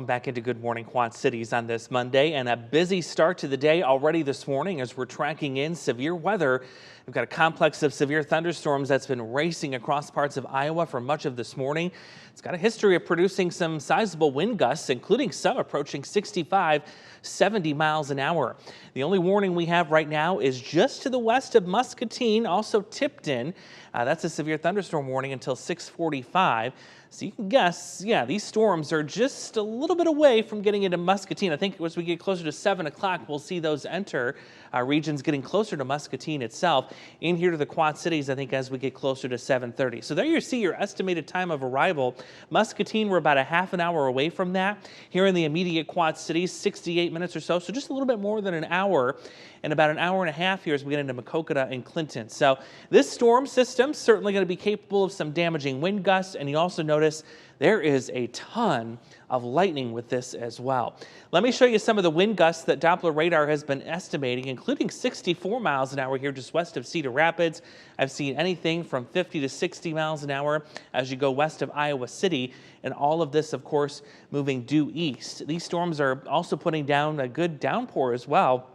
Back into Good Morning Quad Cities on this Monday, and a busy start to the day already this morning as we're tracking in severe weather. We've got a complex of severe thunderstorms that's been racing across parts of Iowa for much of this morning. It's got a history of producing some sizable wind gusts, including some approaching 65, 70 miles an hour. The only warning we have right now is just to the west of Muscatine, also Tipton. That's a severe thunderstorm warning until 6:45. So you can guess, yeah, these storms are just a little bit away from getting into Muscatine. I think as we get closer to 7 o'clock, we'll see those enter regions getting closer to Muscatine itself. In here to the Quad Cities, I think as we get closer to 7:30. So there you see your estimated time of arrival. Muscatine, we're about a half an hour away from that. Here in the immediate Quad Cities, 68 minutes or so. So just a little bit more than an hour. And about an hour and a half here as we get into Maquoketa and Clinton. So this storm system certainly going to be capable of some damaging wind gusts. And you also notice there is a ton of lightning with this as well. Let me show you some of the wind gusts that Doppler radar has been estimating, including 64 miles an hour here just west of Cedar Rapids. I've seen anything from 50 to 60 miles an hour as you go west of Iowa City. And all of this, of course, moving due east. These storms are also putting down a good downpour as well.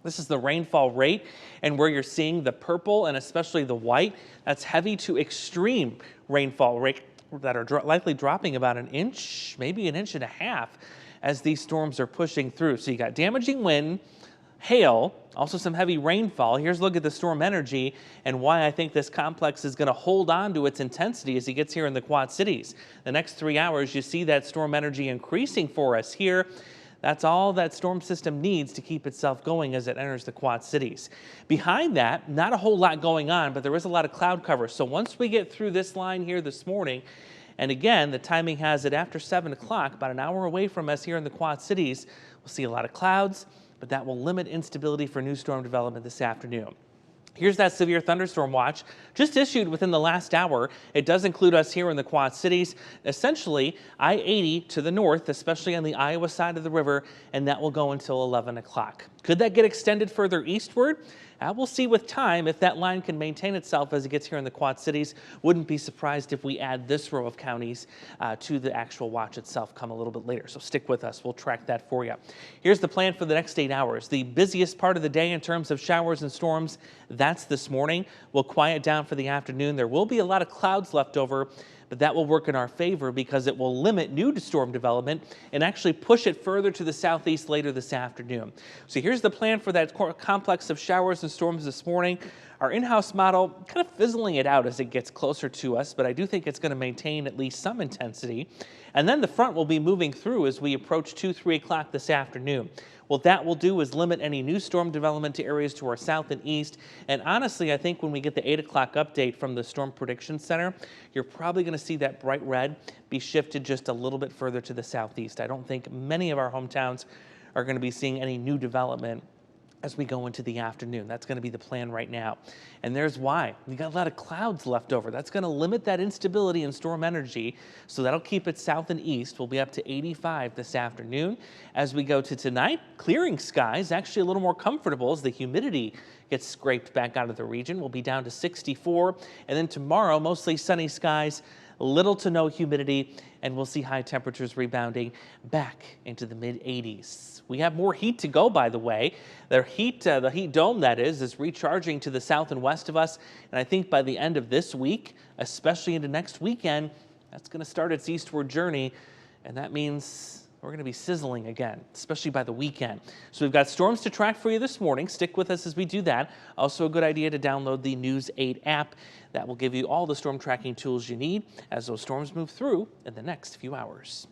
This is the rainfall rate, and where you're seeing the purple and especially the white, that's heavy to extreme rainfall rate that are likely dropping about an inch, maybe an inch and a half as these storms are pushing through. So you got damaging wind, hail, also some heavy rainfall. Here's a look at the storm energy and why I think this complex is going to hold on to its intensity as he gets here in the Quad Cities. The next 3 hours, you see that storm energy increasing for us here. That's all that storm system needs to keep itself going as it enters the Quad Cities. Behind that, not a whole lot going on, but there is a lot of cloud cover. So once we get through this line here this morning, and again, the timing has it after 7 o'clock, about an hour away from us here in the Quad Cities, we'll see a lot of clouds, but that will limit instability for new storm development this afternoon. Here's that severe thunderstorm watch just issued within the last hour. It does include us here in the Quad Cities, essentially I-80 to the north, especially on the Iowa side of the river, and that will go until 11 o'clock. Could that get extended further eastward? We'll see with time if that line can maintain itself as it gets here in the Quad Cities. Wouldn't be surprised if we add this row of counties to the actual watch itself come a little bit later. So stick with us. We'll track that for you. Here's the plan for the next 8 hours. The busiest part of the day in terms of showers and storms, that's this morning. We'll quiet down for the afternoon. There will be a lot of clouds left over, but that will work in our favor because it will limit new storm development and actually push it further to the southeast later this afternoon. So here's the plan for that complex of showers and storms this morning. Our in-house model kind of fizzling it out as it gets closer to us, but I do think it's going to maintain at least some intensity. And then the front will be moving through as we approach 2, 3 o'clock this afternoon. What that will do is limit any new storm development to areas to our south and east. And honestly, I think when we get the 8 o'clock update from the Storm Prediction Center, you're probably going to see that bright red be shifted just a little bit further to the southeast. I don't think many of our hometowns are going to be seeing any new development as we go into the afternoon. That's going to be the plan right now. And there's why. We got a lot of clouds left over. That's going to limit that instability in storm energy. So that'll keep it south and east. We'll be up to 85 this afternoon. As we go to tonight, clearing skies, actually a little more comfortable as the humidity gets scraped back out of the region. We'll be down to 64. And then tomorrow, mostly sunny skies, little to no humidity, and we'll see high temperatures rebounding back into the mid-80s. We have more heat to go, by the way. The heat dome, that is recharging to the south and west of us. And I think by the end of this week, especially into next weekend, that's going to start its eastward journey. And that means we're going to be sizzling again, especially by the weekend. So we've got storms to track for you this morning. Stick with us as we do that. Also a good idea to download the News 8 app. That will give you all the storm tracking tools you need as those storms move through in the next few hours.